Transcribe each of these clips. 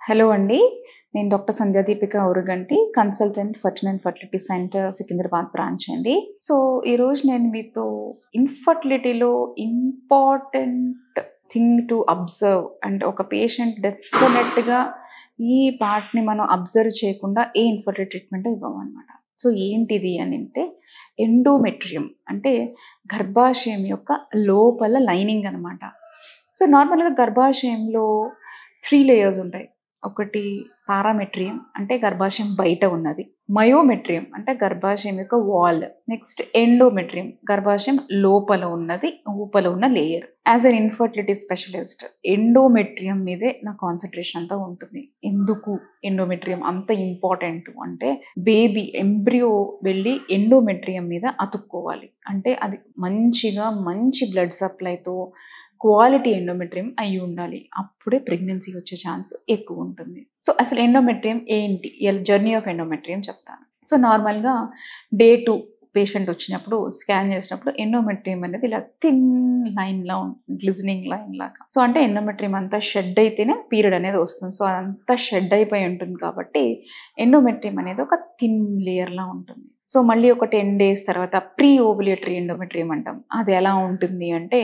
Hello అండి. నేను doctor Sandhya Deepika Auraganti, consultant fertility and fertility centre Secunderabad branch అండి. సో, ఈరోజు నేను మీతో ఇన్ఫర్టిలిటీలో important thing to observe and ఒక పేషెంట్ డెఫినెట్‌గా ఈ పార్ట్‌ని మనం అబ్జర్వ్ చేయకుండా ఏ ఇన్ఫర్టిలిటీ ట్రీట్మెంట్ ఇవ్వమనమాట. సో, ఏంటిది అనంటే ఎండోమెట్రియం అంటే గర్భాశయం యొక్క లోపల లైనింగ్ అనమాట. సో, నార్మల్‌గా గర్భాశయంలో 3 లేయర్స్ ఉంటాయి. ఒకటి పారామెట్రియం అంటే గర్భాశయం బయట ఉన్నది. మయోమెట్రియం అంటే గర్భాశయం యొక్క వాల్. నెక్స్ట్ ఎండోమెట్రియం గర్భాశయం లోపల ఉన్నది, ఊపల ఉన్న లేయర్. యాజ్ ఎన్ ఇన్ఫర్టిలిటీ స్పెషలిస్ట్ ఎండోమెట్రియం మీదే నా కాన్సంట్రేషన్ అంతా ఉంటుంది. ఎందుకు ఎండోమెట్రియం అంత ఇంపార్టెంట్ అంటే బేబీ ఎంబ్రియో వెళ్ళి ఎండోమెట్రియం మీద అతుక్కోవాలి. అంటే అది మంచి బ్లడ్ సప్లైతో క్వాలిటీ ఎండోమెట్రియం అయి ఉండాలి. అప్పుడే ప్రెగ్నెన్సీ వచ్చే ఛాన్స్ ఎక్కువ ఉంటుంది. సో, అసలు ఎండోమెట్రియం ఏంటి? జర్నీ ఆఫ్ ఎండోమెట్రియం చెప్తాను. సో, నార్మల్‌గా డే 2 పేషెంట్ వచ్చినప్పుడు స్కాన్ చేసినప్పుడు ఎండోమెట్రియం అనేది ఇలా థిన్ లైన్‌లా గ్లిజనింగ్ లైన్ లాగా. సో, అంటే ఎండోమెట్రియం అంతా షెడ్ అయితేనే పీరియడ్ అనేది వస్తుంది. సో, అదంతా షెడ్ అయిపోయి ఉంటుంది కాబట్టి ఎండోమెట్రియం అనేది ఒక థిన్ లేయర్‌లా ఉంటుంది. సో, మళ్ళీ ఒక 10 డేస్ తర్వాత ప్రీ ఓవ్యులేటరీ ఎండోమెట్రియం అంటాం. అది ఎలా ఉంటుంది అంటే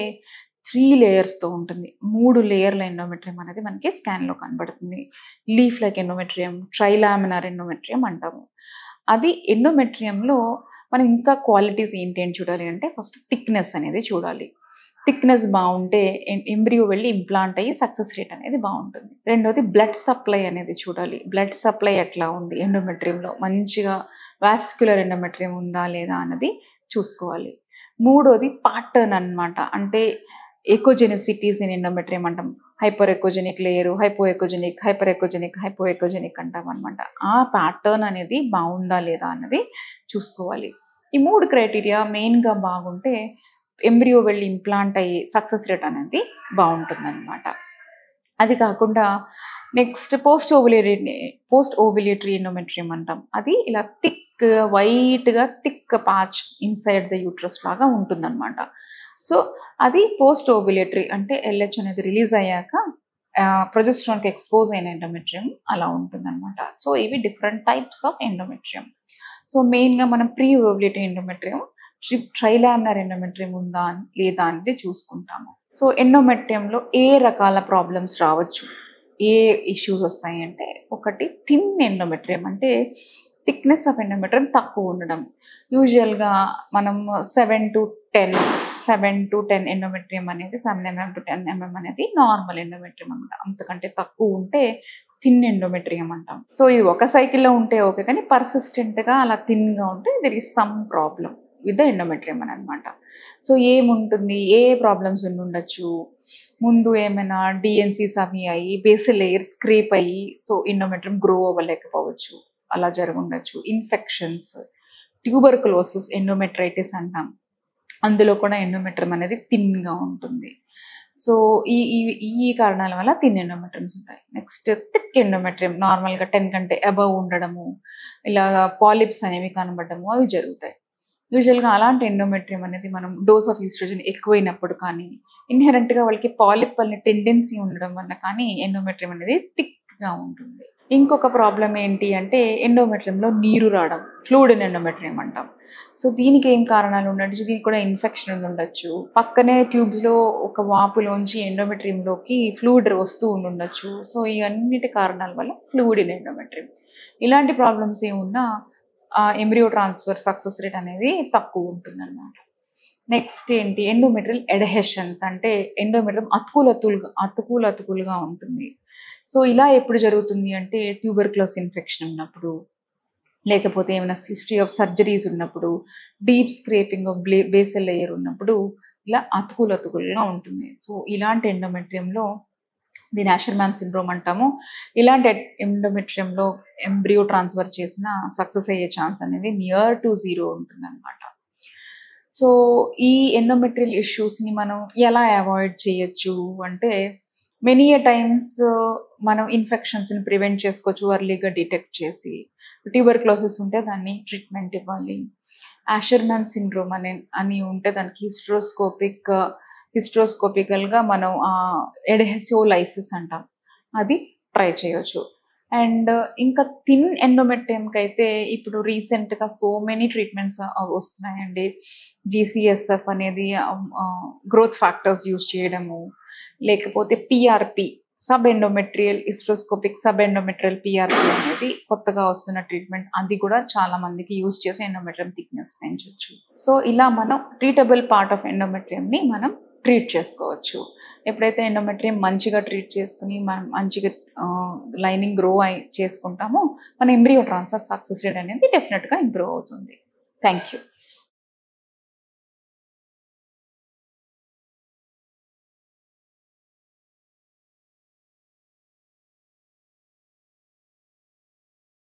3 లేయర్స్‌తో ఉంటుంది. 3 లేయర్ల ఎండోమెట్రియం అనేది మనకి స్కాన్‌లో కనబడుతుంది. లీఫ్ లైక్ ఎండోమెట్రియం, ట్రైలామినార్ ఎండోమెట్రియం అంటాము. అది ఎండోమెట్రియంలో మనం ఇంకా క్వాలిటీస్ ఏంటి అని చూడాలి అంటే ఫస్ట్ థిక్‌నెస్ అనేది చూడాలి. థిక్‌నెస్ బావుంటే ఎంబ్రియో వెళ్ళి ఇంప్లాంట్ అయ్యి సక్సెస్ రేట్ అనేది బావుంటుంది. రెండోది బ్లడ్ సప్లై అనేది చూడాలి. బ్లడ్ సప్లై ఎట్లా ఉంది ఎండోమెట్రియంలో మంచిగా వాస్క్యులర్ ఎండోమెట్రియం ఉందా లేదా అన్నది చూసుకోవాలి. మూడోది పాటర్న్ అన్నమాట. అంటే ఎకోజెనిసిటీస్ ఇన్ ఎండోమెట్రియం అంటాం. Hyper echogenic layer, hypo echogenic, hyper echogenic, hypo echogenic అంటాం అనమాట. ఆ ప్యాటర్న్ అనేది బావుందా లేదా అన్నది చూసుకోవాలి. ఈ 3 క్రైటీరియా మెయిన్‌గా బాగుంటే ఎంబ్రియో వెళ్ళి ఇంప్లాంట్ అయ్యి సక్సెస్ రేట్ అనేది బావుంటుందనమాట. అది కాకుండా నెక్స్ట్ పోస్ట్ ఓవ్యులేటరీ ఎండోమెట్రియం అంటాం. అది ఇలా వైట్‌గా thick patch inside the uterus లాగా ఉంటుందనమాట. సో, అది పోస్ట్ ఓవ్యులేటరీ అంటే ఎల్‌హెచ్ అనేది రిలీజ్ అయ్యాక ప్రొజెస్టెరాన్‌కి ఎక్స్‌పోజ్ అయిన ఎండోమెట్రియం అలా ఉంటుందనమాట. సో, ఇవి different types of endometrium. So, మెయిన్‌గా మనం ప్రీ ఓవ్యులేటరీ ఎండోమెట్రియం, ట్రైలామినార్ ఎండోమెట్రియం ఉందా లేదా అనేది చూసుకుంటాము. సో, ఎండోమెట్రియంలో ఏ రకాల ప్రాబ్లమ్స్ రావచ్చు? ఏ ఇష్యూస్ వస్తాయి అంటే ఒకటి థిన్ ఎండోమెట్రియం అంటే థిక్‌నెస్ ఆఫ్ ఎండోమెట్రియం తక్కువ ఉండడం. యూజువల్‌గా మనం 7-10 ఎండోమెట్రియం అనేది 7 mm to 10 mm అనేది నార్మల్ ఎండోమెట్రియం అనమాట. అంతకంటే తక్కువ ఉంటే థిన్ ఎండోమెట్రియం అంటాం. సో, ఇది ఒక సైకిల్‌లో ఉంటే ఓకే. కానీ పర్సిస్టెంట్‌గా అలా థిన్‌గా ఉంటే there is some problem with the endometrium అనమాట. సో, ఏముంటుంది? ఏ ప్రాబ్లమ్స్ ఉండుండొచ్చు? ముందు ఏమైనా డీఎన్సీస్ అవి అయ్యి బేసల్ లేయర్ స్క్రేప్ అయ్యి సో, ఎండోమెట్రియం గ్రో అవ్వలేకపోవచ్చు. అలా జరుగుండొచ్చు. ఇన్ఫెక్షన్స్, ట్యూబర్కులోసిస్ ఎండోమెట్రైటిస్ అంటాం. అందులో కూడా ఎండోమెట్రియం అనేది థిన్‌గా ఉంటుంది. సో, ఈ ఈ ఈ కారణాల వల్ల థిన్ ఎండోమెట్రియంస్ ఉంటాయి. నెక్స్ట్ థిక్ ఎండోమెట్రియం నార్మల్‌గా 10 కంటే అబవ్ ఉండడము, ఇలాగా పాలిప్స్ అనేవి కనబడడము అవి జరుగుతాయి. యూజువల్‌గా అలాంటి ఎండోమెట్రియం అనేది మనం డోస్ ఆఫ్ ఈస్ట్రోజన్ ఎక్కువైనప్పుడు కానీ, ఇన్‌హెరెంట్‌గా వాళ్ళకి పాలిప్ అనే టెండెన్సీ ఉండడం వల్ల కానీ ఎండోమెట్రియం అనేది థిక్‌గా ఉంటుంది. ఇంకొక ప్రాబ్లమ్ ఏంటి అంటే ఎండోమెట్రియంలో నీరు రావడం, ఫ్లూయిడ్ ఇన్ ఎండోమెట్రియం అంటాం. సో, దీనికి ఏం కారణాలు ఉండొచ్చు? దీనికి కూడా ఇన్ఫెక్షన్ ఉండుండొచ్చు. పక్కనే ట్యూబ్స్‌లో ఒక వాపులోంచి ఎండోమెట్రియంలోకి ఫ్లూయిడ్ వస్తూ ఉండుండొచ్చు. సో, ఈ అన్నిటి కారణాల వల్ల ఫ్లూయిడ్ ఇన్ ఎండోమెట్రియం. ఇలాంటి ప్రాబ్లమ్స్ ఏమున్నా ఎంబ్రియో ట్రాన్స్‌ఫర్ సక్సెస్ రేట్ అనేది తక్కువ ఉంటుందన్నమాట. నెక్స్ట్ ఏంటి ఎండోమెట్రియల్ ఎడెహెషన్స్ అంటే ఎండోమెట్రియం అతుకులుగా ఉంటుంది. సో, ఇలా ఎప్పుడు జరుగుతుంది అంటే ట్యూబర్క్యులోసిస్ ఇన్ఫెక్షన్ ఉన్నప్పుడు, లేకపోతే ఏమైనా హిస్టరీ ఆఫ్ సర్జరీస్ ఉన్నప్పుడు, deep scraping of basal layer ఉన్నప్పుడు ఇలా అతుకులుగా ఉంటుంది. సో, ఇలాంటి ఎండోమెట్రియంలో దీన్ని యాషర్‌మ్యాన్ సిండ్రోమ్ అంటాము. ఇలాంటి ఎండోమెట్రియంలో ఎంబ్రియో ట్రాన్స్‌ఫర్ చేసిన సక్సెస్ అయ్యే ఛాన్స్ అనేది నియర్ టు 0 ఉంటుందన్నమాట. సో, ఈ ఎండోమెట్రియల్ ఇష్యూస్‌ని మనం ఎలా అవాయిడ్ చేయొచ్చు అంటే మెనీ ఎ టైమ్స్ మనం ఇన్ఫెక్షన్స్‌ని ప్రివెంట్ చేసుకోవచ్చు ఎర్లీగా డిటెక్ట్ చేసి. ట్యూబర్క్యులోసిస్ ఉంటే దాన్ని ట్రీట్మెంట్ ఇవ్వాలి. యాషర్‌మ్యాన్ సిండ్రోమ్ అని ఉంటే దానికి హిస్ట్రోస్కోపికల్‌గా మనం ఎడెహెసియోలైసిస్ అంటాం. అది ట్రై చేయొచ్చు. అండ్ ఇంకా థిన్ ఎండోమెట్రియంకి అయితే ఇప్పుడు రీసెంట్గా సో మెనీ ట్రీట్మెంట్స్ వస్తున్నాయండి. జీసీఎస్ఎఫ్ అనేది గ్రోత్ ఫ్యాక్టర్స్ యూజ్ చేయడము, లేకపోతే PRP subendometrial hysteroscopic subendometrial PRP అనేది కొత్తగా వస్తున్న ట్రీట్మెంట్. అది కూడా చాలా మందికి యూజ్ చేసి ఎండోమెట్రియం థిక్నెస్ పెంచవచ్చు. సో ఇలా మనం ట్రీటబుల్ పార్ట్ ఆఫ్ ఎండోమెట్రియంని మనం ట్రీట్ చేసుకోవచ్చు. ఎప్పుడైతే ఎండోమెట్రియం మంచిగా ట్రీట్ చేసుకుని మనం మంచిగా లైనింగ్ గ్రో చేసుకుంటామో మన ఎంబ్రియో ట్రాన్స్ఫర్ సక్సెస్ రేట్ అనేది డెఫినెట్గా ఇంప్రూవ్ అవుతుంది. Thank you.